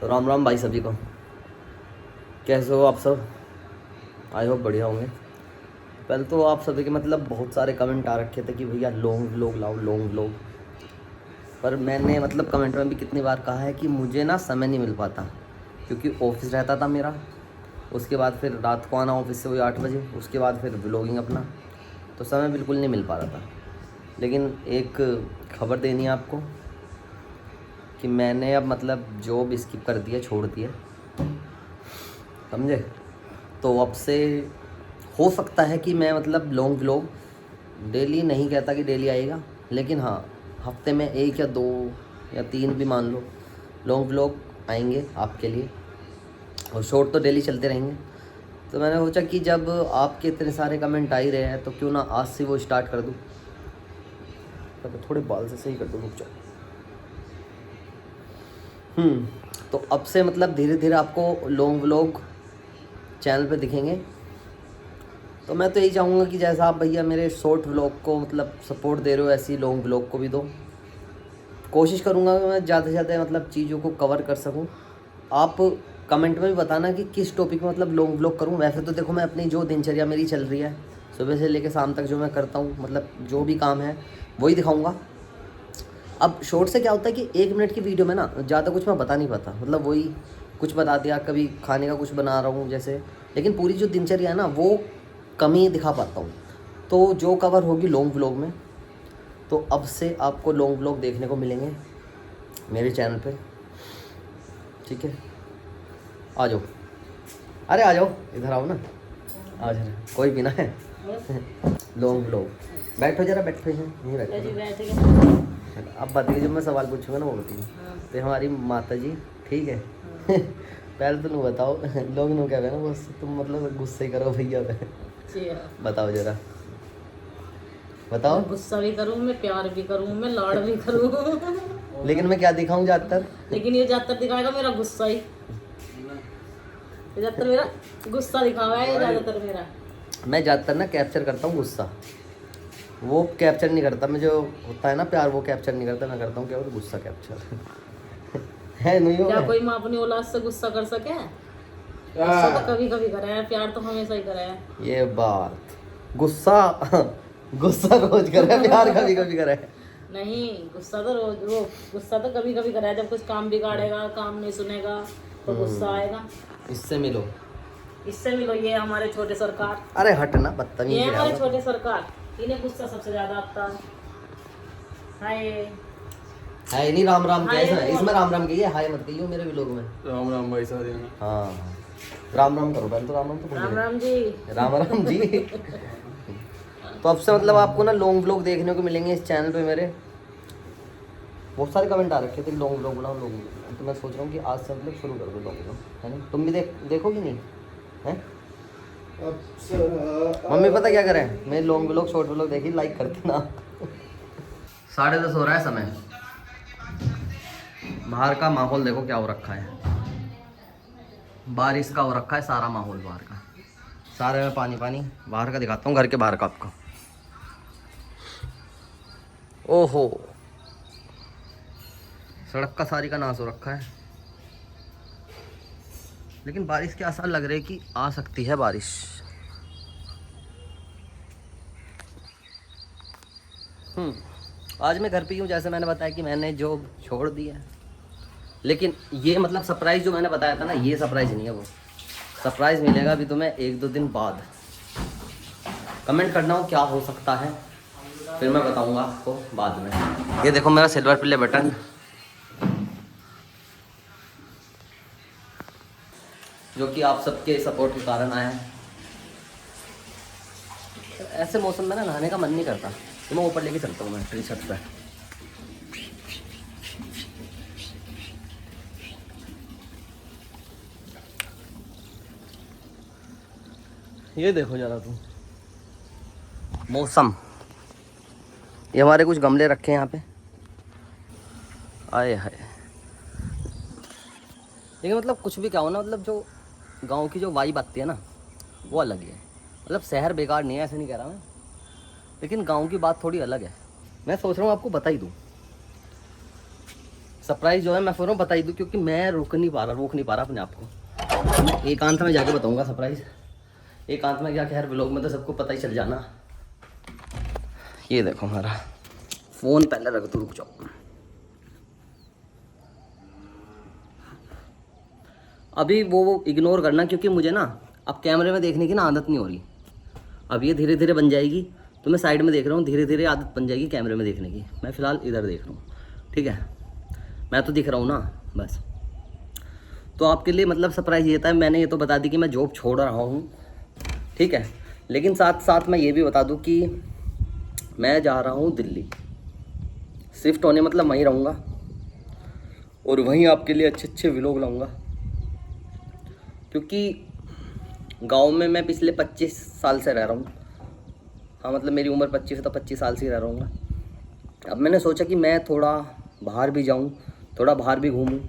तो राम राम भाई सभी को, कैसे हो आप सब? आई होप बढ़िया होंगे। पहले तो आप सभी के मतलब बहुत सारे कमेंट आ रखे थे कि भैया लॉन्ग व्लॉग लाओ, लॉन्ग व्लॉग। पर मैंने मतलब कमेंट में भी कितनी बार कहा है कि मुझे ना समय नहीं मिल पाता, क्योंकि ऑफिस रहता था मेरा। उसके बाद फिर रात को आना ऑफिस से वही 8 बजे, उसके बाद फिर व्लॉगिंग अपना, तो समय बिल्कुल नहीं मिल पा रहा था। लेकिन एक खबर देनी है आपको कि मैंने अब मतलब जॉब स्किप कर दिया, छोड़ दिया, समझे? तो अब से हो सकता है कि मैं मतलब लॉन्ग व्लॉग डेली, नहीं कहता कि डेली आएगा, लेकिन हाँ हफ्ते में 1 या 2 या 3 भी मान लो लॉन्ग व्लॉग आएंगे आपके लिए, और शॉर्ट तो डेली चलते रहेंगे। तो मैंने सोचा कि जब आपके इतने सारे कमेंट आ ही रहे हैं तो क्यों ना आज से वो स्टार्ट कर दूँ। तो थोड़े बाल से सही कर दूँ, रुक जाओ। तो अब से मतलब धीरे धीरे आपको लॉन्ग व्लॉग चैनल पे दिखेंगे। तो मैं तो यही चाहूँगा कि जैसा आप भैया मेरे शॉर्ट व्लॉग को मतलब सपोर्ट दे रहे हो, ऐसी लॉन्ग व्लॉग को भी दो। कोशिश करूँगा कि मैं ज़्यादा से ज़्यादा मतलब चीज़ों को कवर कर सकूँ। आप कमेंट में भी बताना कि किस टॉपिक में मतलब लॉन्ग व्लॉग करूँ। वैसे तो देखो मैं अपनी जो दिनचर्या मेरी चल रही है, सुबह से लेकर शाम तक जो मैं करता हूँ, मतलब जो भी काम है वही दिखाऊँगा। अब शॉर्ट से क्या होता है कि 1 मिनट की वीडियो में ना ज़्यादा कुछ मैं बता नहीं पाता, मतलब वही कुछ बता दिया, कभी खाने का कुछ बना रहा हूँ जैसे, लेकिन पूरी जो दिनचर्या है ना वो कम ही दिखा पाता हूँ। तो जो कवर होगी लॉन्ग व्लॉग में, तो अब से आपको लॉन्ग व्लॉग देखने को मिलेंगे मेरे चैनल पे, ठीक है? आ जाओ, अरे आ जाओ, इधर आओ ना, आ जाओ, कोई भी ना है। लॉन्ग व्लॉग, बैठो जरा, बैठो यहीं बैठो। अब बताइए, जब मैं सवाल पूछूंगा ना वो बताइए। तो हमारी माता जी ठीक है। पहले तो बताओ, लोग नो क्या ना बस तुम मतलब गुस्से करो भैया पे। बताओ जरा, बताओ। गुस्सा भी करूं मैं, प्यार भी करूं मैं, लाड़ भी करूं। लेकिन मैं क्या दिखाऊं ज्यादातर? लेकिन ये ज्यादातर दिखाएगा मेरा गुस्सा ही, ज्यादातर मेरा गुस्सा दिखावा है ज्यादातर मेरा। मैं ज्यादातर ना कैप्चर करता हूँ गुस्सा, वो कैप्चर नहीं करता मैं, जो होता है ना प्यार वो कैप्चर नहीं करता, मैं करता हूँ क्या बोलते, गुस्सा कैप्चर। है नहीं हो क्या कोई माँ अपनी औलाद से गुस्सा कर सके? गुस्सा तो कभी कभी करा है, प्यार तो हमेशा ही करा है। ये बात, गुस्सा गुस्सा रोज करे, प्यार कभी कभी करे। नहीं, गुस्सा तो रोज, वो गुस्सा तो कभी कभी करा है, जब कुछ काम बिगाड़ेगा, काम नहीं सुनेगा तो गुस्सा आएगा। इससे मिलो, इससे मिलो, ये हमारे छोटे सरकार, अरे हट ना, ये बदतमीज हमारे है। छोटे सरकार, इन्हें गुस्सा सबसे ज्यादा आता है। हाय है नहीं, राम राम क्या हाय है इसमें? राम राम कहिए, हाय मत कहिए मेरे व्लॉग में। राम राम भाई साहब। हाँ, राम राम करो पहले तो, राम राम तो राम बोलिए। राम जी। राम राम जी। तो अब से मतलब आपको ना लॉन्ग व्लॉग देखने को मिलेंगे इस चैनल पे मेरे। बहुत सारे कमेंट आ रखे थे लॉन्ग व्लॉग बनाओ, लॉन्ग व्लॉग, तो मैं सोच रहा हूँ कि आज से मतलब शुरू कर दो लॉन्ग व्लॉग, है ना? तुम भी देखोगी नहीं है? मम्मी पता क्या करें, मैं लॉन्ग व्लॉग शॉर्ट व्लॉग देखी, लाइक कर देना। 10:30 हो रहा है समय, बाहर का माहौल देखो क्या हो रखा है, बारिश का हो रखा है सारा माहौल बाहर का, सारे में पानी पानी। बाहर का दिखाता हूँ, घर के बाहर का आपको। ओहो, सड़क का सारी का नाश हो रखा है, लेकिन बारिश के आसार लग रहे हैं कि आ सकती है बारिश। आज मैं घर पे ही हूँ, जैसे मैंने बताया कि मैंने जॉब छोड़ दी है। लेकिन ये मतलब सरप्राइज़ जो मैंने बताया था ना, ये सरप्राइज़ नहीं है, वो सरप्राइज़ मिलेगा अभी तुम्हें 1-2 दिन बाद। कमेंट करना हो क्या हो सकता है, फिर मैं बताऊंगा आपको बाद में। ये देखो मेरा सिल्वर प्ले बटन, जो कि आप सबके सपोर्ट के कारण आया है। ऐसे मौसम में ना नहाने का मन नहीं करता, तो मैं ऊपर लेके चलता हूँ मैं टी शर्ट पर। ये देखो जरा तुम मौसम, ये हमारे कुछ गमले रखे हैं यहाँ पे, आए हाय। लेकिन मतलब कुछ भी क्या हो ना, मतलब जो गांव की जो वाइब आती है ना वो अलग ही है। मतलब शहर बेकार नहीं है, ऐसे नहीं कह रहा मैं, लेकिन गांव की बात थोड़ी अलग है। मैं सोच रहा हूँ आपको बता ही दूँ, सरप्राइज जो है मैं फिर बता ही दूँ, क्योंकि मैं रोक नहीं पा रहा अपने आप को। मैं एकांत में जाके बताऊंगा सरप्राइज। एकांत में क्या, खैर व्लॉग में तो सबको पता ही चल जाना। ये देखो हमारा फ़ोन, पहले रख दो, रुक जाओ। अभी वो इग्नोर करना, क्योंकि मुझे ना अब कैमरे में देखने की ना आदत नहीं हो रही। अब ये धीरे धीरे बन जाएगी, तो मैं साइड में देख रहा हूँ, धीरे धीरे आदत बन जाएगी कैमरे में देखने की। मैं फ़िलहाल इधर देख रहा हूँ, ठीक है, मैं तो दिख रहा हूँ ना बस। तो आपके लिए मतलब सरप्राइज़ ये था, मैंने ये तो बता दी कि मैं जॉब छोड़ रहा हूँ, ठीक है, लेकिन साथ साथ मैं ये भी बता दूँ कि मैं जा रहा हूँ दिल्ली। शिफ्ट होने मतलब वहीं रहूँगा और वहीं आपके लिए अच्छे अच्छे व्लॉग लाऊँगा, क्योंकि गांव में मैं पिछले 25 साल से रह रहा हूँ। हाँ मतलब मेरी उम्र 25 है, तो 25 साल से ही रह रहा हूँ। अब मैंने सोचा कि मैं थोड़ा बाहर भी जाऊँ, थोड़ा बाहर भी घूमूँ।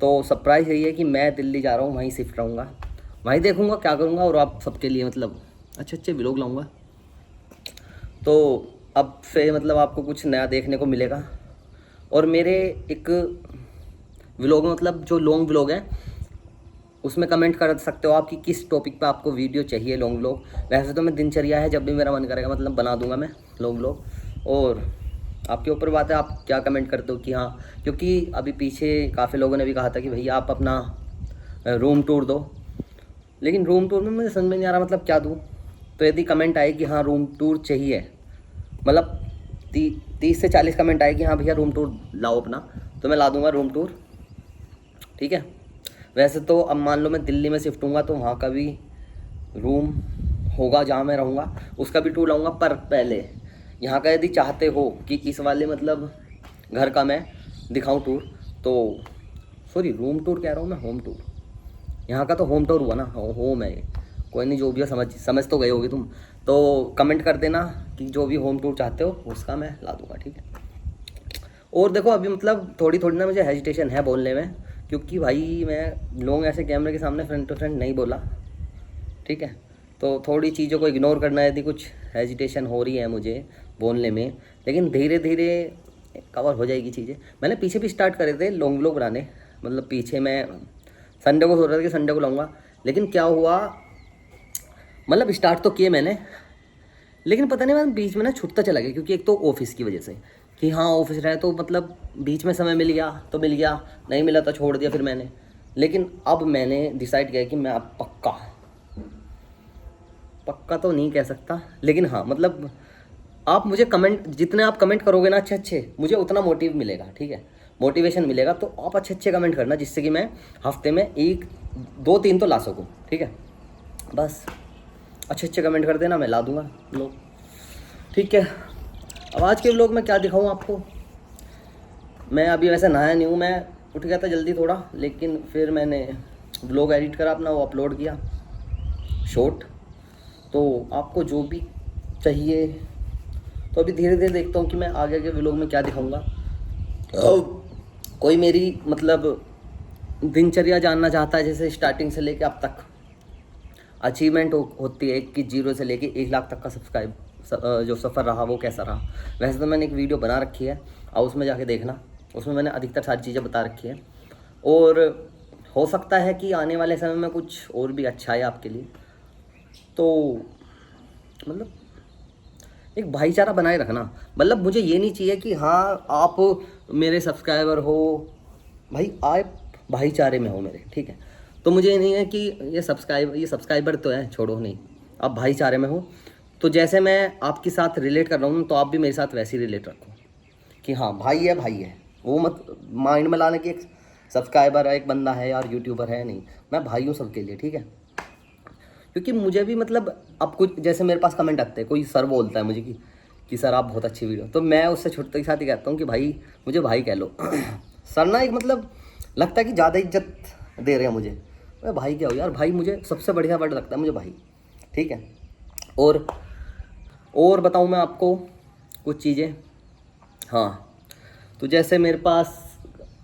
तो सरप्राइज़ यही है कि मैं दिल्ली जा रहा हूँ, वहीं शिफ्ट रहूँगा, वहीं देखूँगा क्या करूँगा, और आप सबके लिए मतलब अच्छे अच्छे व्लॉग लाऊँगा। तो अब से मतलब आपको कुछ नया देखने को मिलेगा। और मेरे एक व्लॉग मतलब जो लॉन्ग व्लॉग है उसमें कमेंट कर सकते हो आप कि किस टॉपिक पे आपको वीडियो चाहिए लॉन्ग व्लॉग। वैसे तो मैं दिनचर्या है, जब भी मेरा मन करेगा मतलब बना दूंगा मैं लॉन्ग व्लॉग। और आपके ऊपर बात है आप क्या कमेंट करते हो कि हाँ, क्योंकि अभी पीछे काफ़ी लोगों ने भी कहा था कि भैया आप अपना रूम टूर दो, लेकिन रूम टूर में मुझे समझ में नहीं आ रहा मतलब क्या दूँ। तो यदि कमेंट आए कि हाँ रूम टूर चाहिए, मतलब 30 से 40 कमेंट आए कि हाँ भैया रूम टूर लाओ अपना, तो मैं ला दूंगा रूम टूर, ठीक है। वैसे तो अब मान लो मैं दिल्ली में शिफ्ट हूँगा, तो वहाँ का भी रूम होगा जहाँ मैं रहूँगा, उसका भी टूर लाऊंगा। पर पहले यहाँ का यदि चाहते हो कि इस वाले मतलब घर का मैं दिखाऊँ टूर, तो सॉरी रूम टूर कह रहा हूँ मैं, होम टूर। यहाँ का तो होम टूर हुआ ना, होम है ये। कोई नहीं, जो भी है समझ तो गए होगे तुम। तो कमेंट कर देना कि जो भी होम टूर चाहते हो उसका मैं ला दूँगा, ठीक है। और देखो अभी मतलब थोड़ी थोड़ी ना मुझे हेजिटेशन है बोलने में, क्योंकि भाई मैं लोग ऐसे कैमरे के सामने फ्रंट टू फ्रंट नहीं बोला, ठीक है। तो थोड़ी चीज़ों को इग्नोर करना, यदि कुछ हेजिटेशन हो रही है मुझे बोलने में, लेकिन धीरे धीरे कवर हो जाएगी चीज़ें। मैंने पीछे भी स्टार्ट करे थे लॉन्ग व्लॉग बनाने, मतलब पीछे मैं संडे को सोच रहा था कि संडे को लाऊंगा, लेकिन क्या हुआ मतलब स्टार्ट तो किए मैंने, लेकिन पता नहीं मैं बीच में ना छूटता चला गया, क्योंकि एक तो ऑफिस की वजह से कि हाँ ऑफिस रहे तो मतलब बीच में समय मिल गया तो मिल गया, नहीं मिला तो छोड़ दिया फिर मैंने। लेकिन अब मैंने डिसाइड किया कि मैं अब पक्का तो नहीं कह सकता, लेकिन हाँ मतलब आप मुझे कमेंट, जितने आप कमेंट करोगे ना अच्छे अच्छे, मुझे उतना मोटिव मिलेगा, ठीक है, मोटिवेशन मिलेगा। तो आप अच्छे अच्छे कमेंट करना, जिससे कि मैं हफ्ते में 1 2 3 तो ला सकूँ, ठीक है। बस अच्छे अच्छे कमेंट कर देना, मैं ला दूंगा लोग, ठीक है। अब आज के व्लॉग में क्या दिखाऊं आपको, मैं अभी वैसे नहाया नहीं हूँ, मैं उठ गया था जल्दी थोड़ा, लेकिन फिर मैंने व्लॉग एडिट करा अपना, वो अपलोड किया शॉर्ट। तो आपको जो भी चाहिए, तो अभी धीरे धीरे देखता हूँ कि मैं आगे के व्लॉग में क्या दिखाऊंगा। कोई मेरी मतलब दिनचर्या जानना चाहता है, जैसे स्टार्टिंग से लेके अब तक अचीवमेंट होती है कि 0 से लेके 1 लाख तक का सब्सक्राइब जो सफ़र रहा वो कैसा रहा। वैसे तो मैंने एक वीडियो बना रखी है और उसमें जाके देखना, उसमें मैंने अधिकतर सारी चीज़ें बता रखी है। और हो सकता है कि आने वाले समय में कुछ और भी अच्छा है आपके लिए। तो मतलब एक भाईचारा बनाए रखना, मतलब मुझे ये नहीं चाहिए कि हाँ आप मेरे सब्सक्राइबर हो, भाई आप भाईचारे में हो मेरे, ठीक है। तो मुझे ये नहीं है कि ये सब्सक्राइबर तो है, छोड़ो नहीं, आप भाईचारे में हो। तो जैसे मैं आपके साथ रिलेट कर रहा हूँ, तो आप भी मेरे साथ वैसे ही रिलेट रखो कि हाँ भाई है, वो मत माइंड में लाना कि एक सब्सक्राइबर है, एक बंदा है यार यूट्यूबर है, नहीं, मैं भाई हूँ सबके लिए, ठीक है। क्योंकि मुझे भी मतलब अब कुछ जैसे मेरे पास कमेंट आते हैं, कोई सर बोलता है मुझे कि सर आप बहुत अच्छी वीडियो, तो मैं उससे छोटे के साथ ही कहता हूँ कि भाई मुझे भाई कह लो। सर ना एक मतलब लगता है कि ज़्यादा इज्जत दे रहे हैं मुझे, मैं भाई क्या हो यार, भाई मुझे सबसे बढ़िया वर्ड लगता है मुझे भाई, ठीक है। और बताऊँ मैं आपको कुछ चीज़ें, हाँ तो जैसे मेरे पास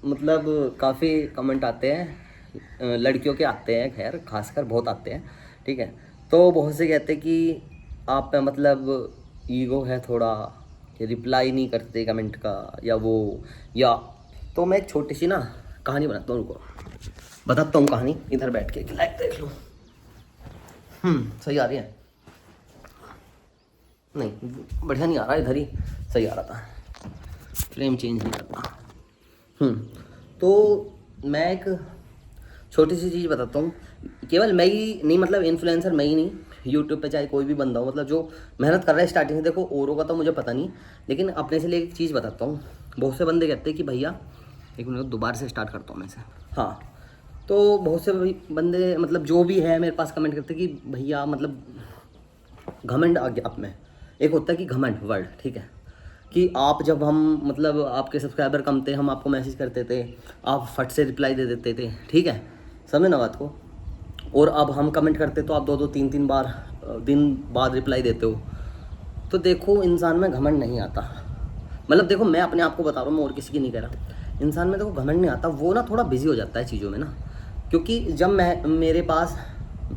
मतलब काफ़ी कमेंट आते हैं, लड़कियों के आते हैं, खैर खासकर बहुत आते हैं, ठीक है। तो बहुत से कहते हैं कि आप पे मतलब ईगो है थोड़ा, कि रिप्लाई नहीं करते कमेंट का, या वो या तो मैं एक छोटी सी ना कहानी बनाता हूँ, रुको बताता हूँ कहानी, इधर बैठ के लाइक देख लो। सही आ रही है? नहीं बढ़िया नहीं आ रहा, इधर ही सही आ रहा था, फ्रेम चेंज नहीं करता। तो मैं एक छोटी सी चीज़ बताता हूँ, केवल मैं ही नहीं, मतलब इन्फ्लुएंसर मैं ही नहीं, यूट्यूब पे चाहे कोई भी बंदा हो, मतलब जो मेहनत कर रहा है स्टार्टिंग से, देखो औरों का तो मुझे पता नहीं, लेकिन अपने से लिए एक चीज़ बताता हूँ। बहुत से बंदे कहते हैं कि भैया, एक मिनट दोबारा से स्टार्ट करता हूँ मैं से। हाँ, तो बहुत से बंदे मतलब जो भी है मेरे पास कमेंट करते हैं कि भैया मतलब घमंड आ गया आप में। एक होता है कि घमंड वर्ड, ठीक है, कि आप जब हम मतलब आपके सब्सक्राइबर कम थे, हम आपको मैसेज करते थे, आप फट से रिप्लाई दे देते थे, ठीक है, समझे ना बात को। और अब हम कमेंट करते तो आप 2-2 3-3 बार दिन बाद रिप्लाई देते हो। तो देखो इंसान में घमंड नहीं आता, मतलब देखो मैं अपने आप को बता रहा हूँ, मैं और किसी की नहीं कह रहा। इंसान में देखो घमंड नहीं आता, वो ना थोड़ा बिजी हो जाता है चीज़ों में ना, क्योंकि जब मेरे पास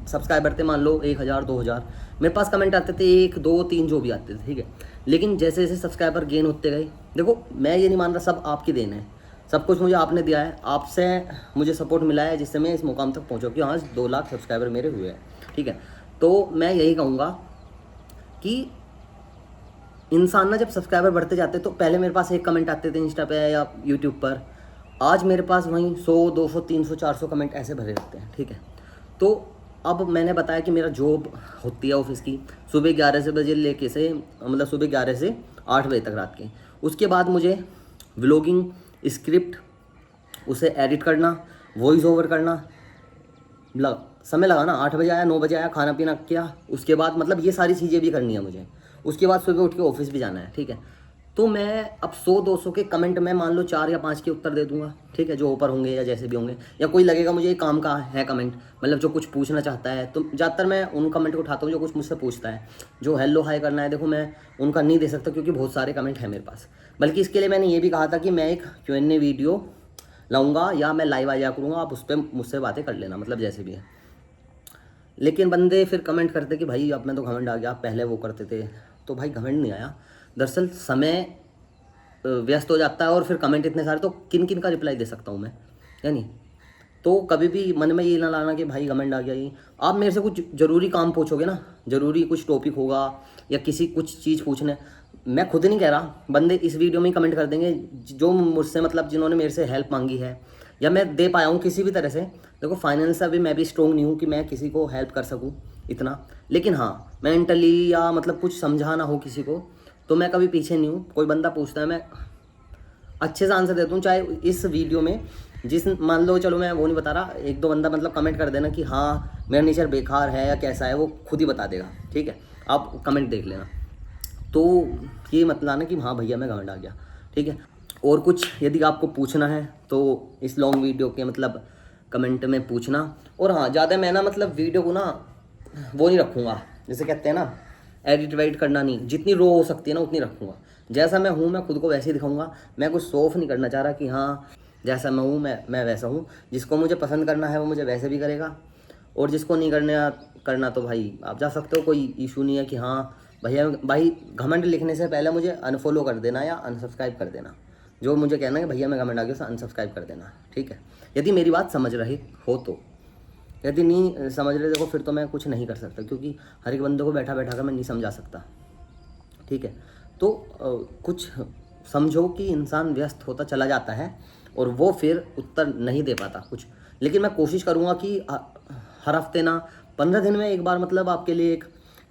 सब्सक्राइबर थे, मान लो 1000 2000, मेरे पास कमेंट आते थे 1 2 3 जो भी आते थे, ठीक है। लेकिन जैसे जैसे सब्सक्राइबर गेन होते गए, देखो मैं ये नहीं मान रहा सब आपकी देन है, सब कुछ मुझे आपने दिया है, आपसे मुझे सपोर्ट मिला है जिससे मैं इस मुकाम तक पहुँचा कि हाँ 2 लाख सब्सक्राइबर मेरे हुए हैं, ठीक है। तो मैं यही कहूँगा कि इंसान ना जब सब्सक्राइबर बढ़ते जाते तो पहले मेरे पास 1 कमेंट आते थे इंस्टा पे या यूट्यूब पर, आज मेरे पास वहीं 100 200 300 400 कमेंट ऐसे भरे रहते हैं, ठीक है। तो अब मैंने बताया कि मेरा जॉब होती है ऑफिस की, सुबह 11 से बजे लेके से मतलब सुबह 11 से 8 बजे तक रात के। उसके बाद मुझे व्लॉगिंग, स्क्रिप्ट, उसे एडिट करना, वॉइस ओवर करना, समय लगा ना। 8 बजे आया, 9 बजे आया, खाना पीना किया, उसके बाद मतलब ये सारी चीज़ें भी करनी है मुझे। उसके बाद सुबह उठ के ऑफिस भी जाना है, ठीक है। तो मैं अब 100-200 के कमेंट में मान लो 4 या 5 के उत्तर दे दूंगा, ठीक है, जो ऊपर होंगे या जैसे भी होंगे, या कोई लगेगा मुझे ये काम का है कमेंट, मतलब जो कुछ पूछना चाहता है, तो ज़्यादातर मैं उन कमेंट को उठाता हूँ जो कुछ मुझसे पूछता है। जो हेलो हाय करना है, देखो मैं उनका नहीं दे सकता क्योंकि बहुत सारे कमेंट हैं मेरे पास। बल्कि इसके लिए मैंने ये भी कहा था कि मैं एक Q&A वीडियो लाऊंगा या मैं लाइव आ जाया करूँगा, आप उस पर मुझसे बातें कर लेना, मतलब जैसे भी है। लेकिन बंदे फिर कमेंट करते कि भाई अब मैं तो घमंड आ गया, आप पहले वो करते थे। तो भाई घमंड नहीं आया, दरअसल समय व्यस्त हो जाता है और फिर कमेंट इतने सारे, तो किन किन का रिप्लाई दे सकता हूँ मैं, है नहीं। तो कभी भी मन में ये ना लाना कि भाई घमंड आ गया। ये आप मेरे से कुछ ज़रूरी काम पूछोगे ना, ज़रूरी कुछ टॉपिक होगा या किसी कुछ चीज़ पूछने, मैं खुद नहीं कह रहा, बंदे इस वीडियो में ही कमेंट कर देंगे जो मुझसे मतलब जिन्होंने मेरे से हेल्प मांगी है या मैं दे पाया हूँ किसी भी तरह से। देखो फाइनेंस अभी मैं भी स्ट्रॉन्ग नहीं हूँ कि मैं किसी को हेल्प कर सकूँ इतना, लेकिन हाँ मेंटली या मतलब कुछ समझाना हो किसी को तो मैं कभी पीछे नहीं हूँ। कोई बंदा पूछता है मैं अच्छे से आंसर देता हूँ, चाहे इस वीडियो में जिस मान लो, चलो मैं वो नहीं बता रहा, 1-2 बंदा मतलब कमेंट कर देना कि हाँ मेरा नेचर बेकार है या कैसा है, वो खुद ही बता देगा, ठीक है, आप कमेंट देख लेना। तो ये मत लाना कि हाँ भैया मैं घमंड आ गया, ठीक है। और कुछ यदि आपको पूछना है तो इस लॉन्ग वीडियो के मतलब कमेंट में पूछना। और हाँ ज़्यादा मैं ना मतलब वीडियो को ना वो नहीं रखूँगा, जैसे कहते हैं ना एडिट वेडिट करना नहीं, जितनी रो हो सकती है ना उतनी रखूँगा। जैसा मैं हूँ मैं खुद को वैसे ही दिखाऊँगा, मैं कुछ शो ऑफ नहीं करना चाह रहा कि हाँ जैसा मैं हूँ मैं वैसा हूँ। जिसको मुझे पसंद करना है वो मुझे वैसे भी करेगा, और जिसको नहीं करना तो भाई आप जा सकते हो, कोई इशू नहीं है कि हाँ भैया भाई घमंड लिखने से पहले मुझे अनफॉलो कर देना या अनसब्सक्राइब कर देना। जो मुझे कहना है कि भैया मैं घमंड आ गया, उसे अनसब्सक्राइब कर देना, ठीक है, यदि मेरी बात समझ रही हो तो। यदि नहीं समझ रहे देखो फिर तो मैं कुछ नहीं कर सकता, क्योंकि हर एक बंदे को बैठा बैठा कर मैं नहीं समझा सकता, ठीक है। तो कुछ समझो कि इंसान व्यस्त होता चला जाता है और वो फिर उत्तर नहीं दे पाता कुछ। लेकिन मैं कोशिश करूँगा कि हर हफ्ते ना 15 दिन में एक बार मतलब आपके लिए एक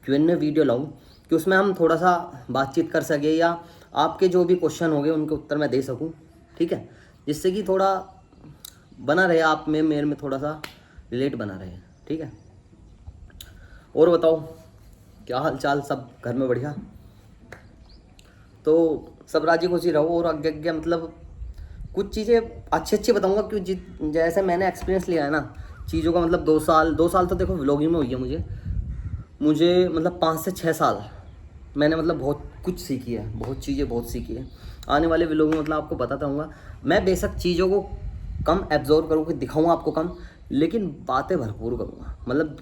Q&A वीडियो लाऊं कि उसमें हम थोड़ा सा बातचीत कर सके या आपके जो भी क्वेश्चन होंगे उनके उत्तर मैं दे सकूं, ठीक है, जिससे कि थोड़ा बना रहे आप में मेरे में थोड़ा सा रिलेट बना रहे, ठीक है। और बताओ क्या हाल चाल, सब घर में बढ़िया? तो सब राजी खुशी रहो और आगे आगे मतलब कुछ चीज़ें अच्छी बताऊंगा क्यों जैसे मैंने एक्सपीरियंस लिया है ना चीज़ों का, मतलब 2 साल तो देखो व्लॉगिंग में हुई है मुझे मतलब 5 से 6 साल मैंने मतलब बहुत कुछ सीखी है, बहुत चीज़ें बहुत सीखी है। आने वाले व्लॉग में मतलब आपको बताता हूँ मैं बेशक चीज़ों को कम एब्जॉर्व करूँ कि दिखाऊँ आपको कम, लेकिन बातें भरपूर करूँगा। मतलब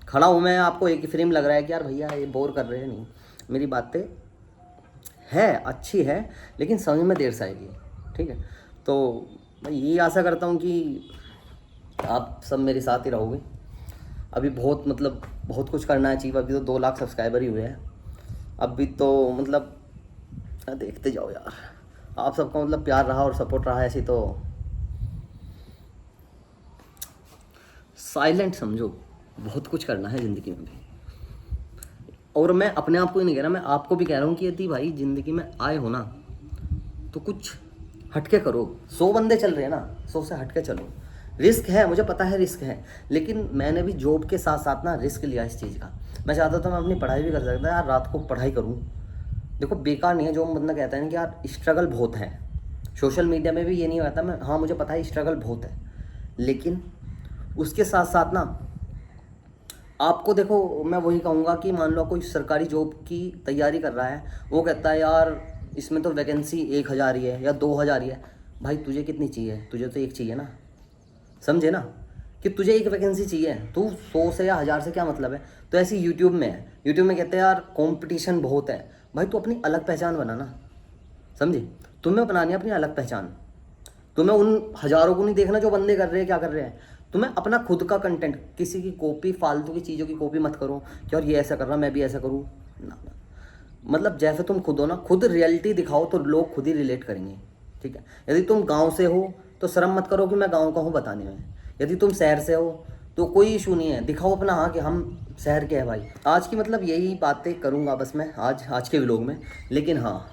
खड़ा हूँ मैं, आपको एक ही फ्रेम लग रहा है कि यार भैया ये बोर कर रहे हैं, नहीं, मेरी बातें है अच्छी है लेकिन समझ में देर से आएगी, ठीक है। तो मैं यही आशा करता हूँ कि आप सब मेरे साथ ही रहोगे। अभी बहुत मतलब बहुत कुछ करना है अचीव। अभी तो 2 लाख सब्सक्राइबर ही हुए हैं। अभी तो मतलब देखते जाओ यार, आप सबका मतलब प्यार रहा और सपोर्ट रहा ऐसी तो साइलेंट समझो, बहुत कुछ करना है ज़िंदगी में भी। और मैं अपने आप को ही नहीं कह रहा, मैं आपको भी कह रहा हूँ कि यदि भाई ज़िंदगी में आए हो ना तो कुछ हटके करो। 100 बंदे चल रहे हैं ना, 100 से हटके चलो। रिस्क है, मुझे पता है रिस्क है, लेकिन मैंने भी जॉब के साथ साथ ना रिस्क लिया इस चीज़ का। मैं चाहता था मैं अपनी पढ़ाई भी कर सकता यार, रात को पढ़ाई करूँ। देखो बेकार नहीं है जो बंदा कहता है ना कि यार स्ट्रगल बहुत है। सोशल मीडिया में भी ये नहीं कहता मैं, हाँ मुझे पता है स्ट्रगल बहुत है, लेकिन उसके साथ साथ ना आपको देखो, मैं वही कहूँगा कि मान लो कोई सरकारी जॉब की तैयारी कर रहा है, वो कहता है यार इसमें तो वैकेंसी 1000 ही है या 2000 ही है। भाई तुझे कितनी चाहिए? तुझे तो एक चाहिए ना, समझे ना, कि तुझे एक वैकेंसी चाहिए। तू 100 से या 1000 से क्या मतलब है। तो ऐसे यूट्यूब में है, यूट्यूब में कहते हैं यार कंपटीशन बहुत है। भाई तू अपनी अलग पहचान बनाना, समझे। तुम्हें बनानी है अपनी अलग पहचान। तुम्हें उन हज़ारों को नहीं देखना जो बंदे कर रहे हैं क्या कर रहे हैं। तुम्हें अपना खुद का कंटेंट, किसी की कॉपी, फालतू की चीज़ों की कॉपी मत करो कि और ये ऐसा कर रहा मैं भी ऐसा करूँ ना। मतलब जैसे तुम खुद हो ना, खुद रियलिटी दिखाओ तो लोग खुद ही रिलेट करेंगे, ठीक है। यदि तुम गांव से हो तो शर्म मत करो कि मैं गांव का हूँ बताने में। यदि तुम शहर से हो तो कोई इशू नहीं है, दिखाओ अपना हाँ कि हम शहर के हैं भाई। आज की मतलब यही बातें करूँगा बस मैं आज के व्लॉग में। लेकिन हाँ,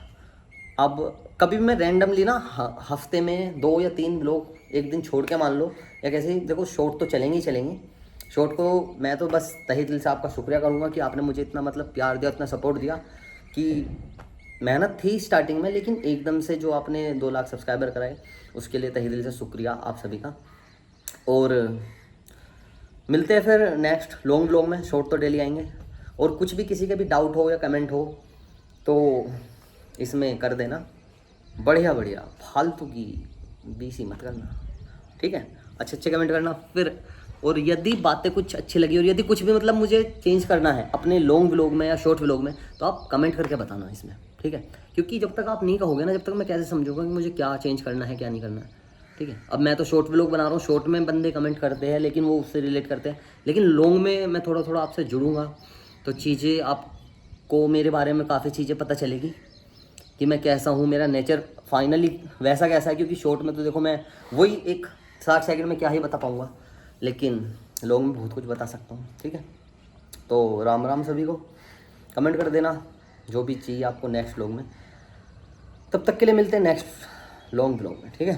अब कभी मैं रैंडमली ना हफ्ते में 2 या 3 व्लॉग एक दिन छोड़ के मान लो, या कैसे ही देखो शॉर्ट तो चलेंगे ही चलेंगे। शॉर्ट को मैं तो बस तहे दिल से आपका शुक्रिया करूँगा कि आपने मुझे इतना मतलब प्यार दिया, इतना सपोर्ट दिया। कि मेहनत थी स्टार्टिंग में, लेकिन एकदम से जो आपने 2 लाख सब्सक्राइबर कराए उसके लिए तहे दिल से शुक्रिया आप सभी का। और मिलते हैं फिर नेक्स्ट लॉन्ग व्लॉग में। शॉर्ट तो डेली आएंगे। और कुछ भी किसी के भी डाउट हो या कमेंट हो तो इसमें कर देना, बढ़िया बढ़िया, फालतू की बीसी मत करना, ठीक है। अच्छे अच्छे कमेंट करना फिर। और यदि बातें कुछ अच्छी लगी और यदि कुछ भी मतलब मुझे चेंज करना है अपने लॉन्ग व्लॉग में या शॉर्ट व्लॉग में तो आप कमेंट करके बताना इसमें, ठीक है। क्योंकि जब तक आप नहीं कहोगे ना, जब तक मैं कैसे समझूंगा कि मुझे क्या चेंज करना है क्या नहीं करना है, ठीक है। अब मैं तो शॉर्ट व्लॉग बना रहा हूँ, शॉर्ट में बंदे कमेंट करते हैं लेकिन वो उससे रिलेट करते हैं, लेकिन लॉन्ग में मैं थोड़ा थोड़ा आपसे जुड़ूंगा तो चीज़ें आपको मेरे बारे में काफ़ी चीज़ें पता चलेगी कि मैं कैसा हूँ, मेरा नेचर फाइनली वैसा कैसा है। क्योंकि शॉर्ट में तो देखो मैं वही एक 60 सेकंड में क्या ही बता पाऊँगा, लेकिन लॉन्ग में बहुत कुछ बता सकता हूँ, ठीक है। तो राम राम सभी को, कमेंट कर देना जो भी चाहिए आपको नेक्स्ट व्लॉग में। तब तक के लिए मिलते हैं नेक्स्ट लॉन्ग व्लॉग में, ठीक है।